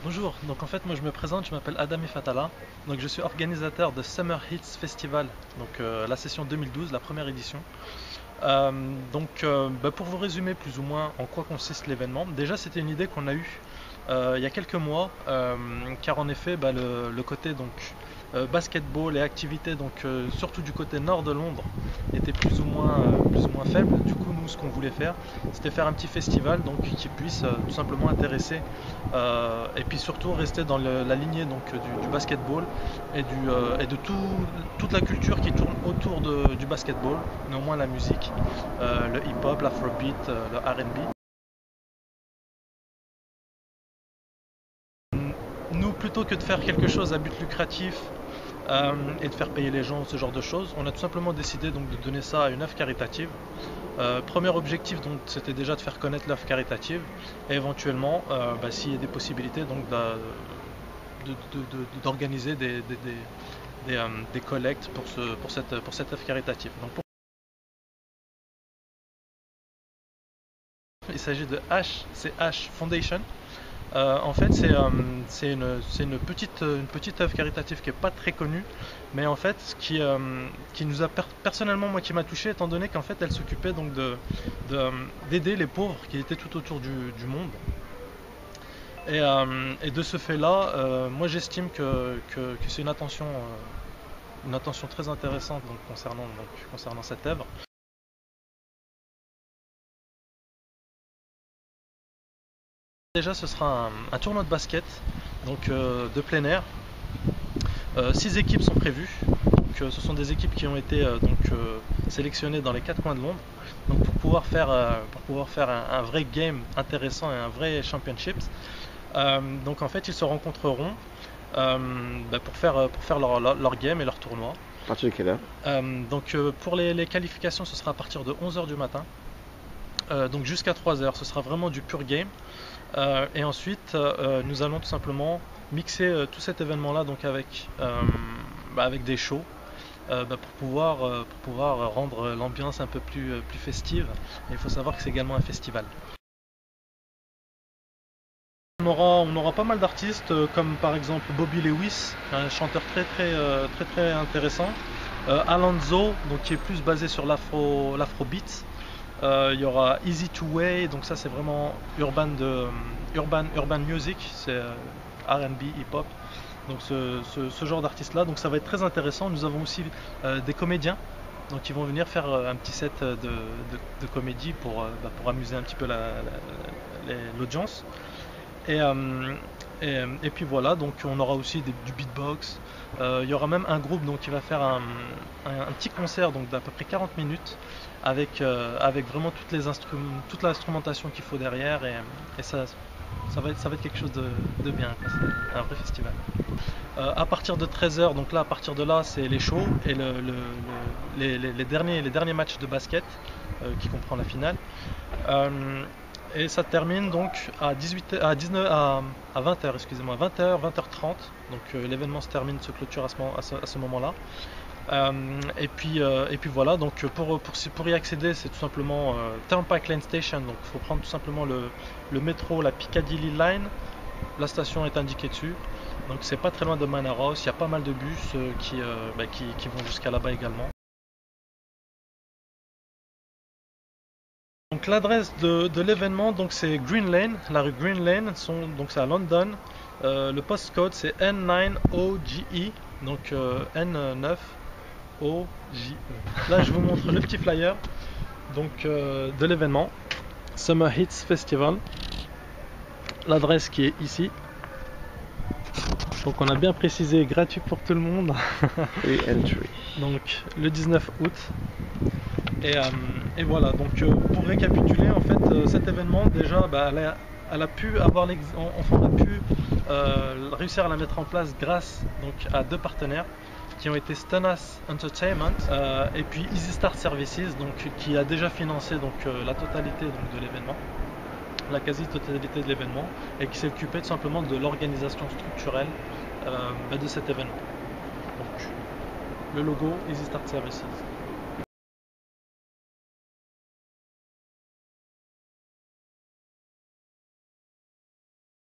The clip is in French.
Bonjour, donc en fait moi je me présente, je m'appelle Adami Fatala, donc je suis organisateur de Summer Hits Festival, donc la session 2012, la première édition. Pour vous résumer plus ou moins en quoi consiste l'événement, déjà c'était une idée qu'on a eue il y a quelques mois, car en effet le côté basketball et activités surtout du côté nord de Londres était plus ou moins faible. Du coup nous ce qu'on voulait faire c'était faire un petit festival qui puisse tout simplement intéresser et puis surtout rester dans la lignée du basketball et de toute la culture qui tourne autour du basketball, néanmoins la musique, le hip-hop, l'afrobeat, le R&B. Nous, plutôt que de faire quelque chose à but lucratif et de faire payer les gens, ce genre de choses, on a tout simplement décidé de donner ça à une œuvre caritative. Premier objectif, c'était déjà de faire connaître l'œuvre caritative et éventuellement, s'il y a des possibilités, d'organiser des collectes pour cette œuvre caritative. Il s'agit de HCH Foundation. En fait, c'est une petite œuvre caritative qui n'est pas très connue, mais en fait, qui nous a personnellement, moi, qui m'a touché, étant donné qu'en fait, elle s'occupait d'aider les pauvres qui étaient tout autour du monde. Et de ce fait-là, moi, j'estime que c'est une attention très intéressante concernant cette œuvre. Déjà, ce sera un tournoi de basket, de plein air. 6 équipes sont prévues. Ce sont des équipes qui ont été sélectionnées dans les 4 coins de Londres. Donc, pour pouvoir faire un vrai game intéressant et un vrai championship. En fait, ils se rencontreront pour faire leur game et leur tournoi. À partir de quelle heure? Pour les qualifications, ce sera à partir de 11h du matin. Jusqu'à 3h, ce sera vraiment du pur game. Et ensuite, nous allons tout simplement mixer tout cet événement-là avec des shows pour pouvoir rendre l'ambiance un peu plus festive. Et il faut savoir que c'est également un festival. On aura pas mal d'artistes comme par exemple Bobby Lewis, un chanteur très intéressant. Alonzo, qui est plus basé sur l'afrobeat. Il y aura Easy to Way, donc ça c'est vraiment urban music, c'est R&B, hip-hop, donc ce genre d'artistes là, donc ça va être très intéressant. Nous avons aussi des comédiens qui vont venir faire un petit set de comédie pour amuser un petit peu l'audience. Et puis voilà, donc on aura aussi du beatbox. Il y aura même un groupe qui va faire un petit concert d'à peu près 40 minutes avec vraiment toute l'instrumentation qu'il faut derrière, et ça va être quelque chose de bien, quoi. C'est un vrai festival. À partir de 13h, donc là à partir de là c'est les shows et les derniers matchs de basket qui comprend la finale. Et ça termine à 20h, excusez-moi, 20h, 20h30. L'événement se clôture à ce moment-là. Et puis voilà, pour y accéder, c'est tout simplement Turnpike Lane Station. Donc il faut prendre tout simplement le métro, la Piccadilly Line. La station est indiquée dessus. Donc c'est pas très loin de Manor House. Il y a pas mal de bus qui vont jusqu'à là-bas également. Donc l'adresse de l'événement, c'est Green Lane, la rue Green Lane, c'est à London. Le postcode c'est N9OGE, N9OGE. Là je vous montre le petit flyer de l'événement Summer Hits Festival. L'adresse qui est ici. Donc on a bien précisé, gratuit pour tout le monde. Free entry. Donc le 19 août. Et voilà, pour récapituler, en fait, cet événement, déjà, elle a pu réussir à la mettre en place grâce à 2 partenaires qui ont été Stenas Entertainment et puis Easy Start Services, qui a déjà financé la totalité de l'événement, la quasi-totalité de l'événement, et qui s'est occupé tout simplement de l'organisation structurelle de cet événement. Donc, le logo Easy Start Services.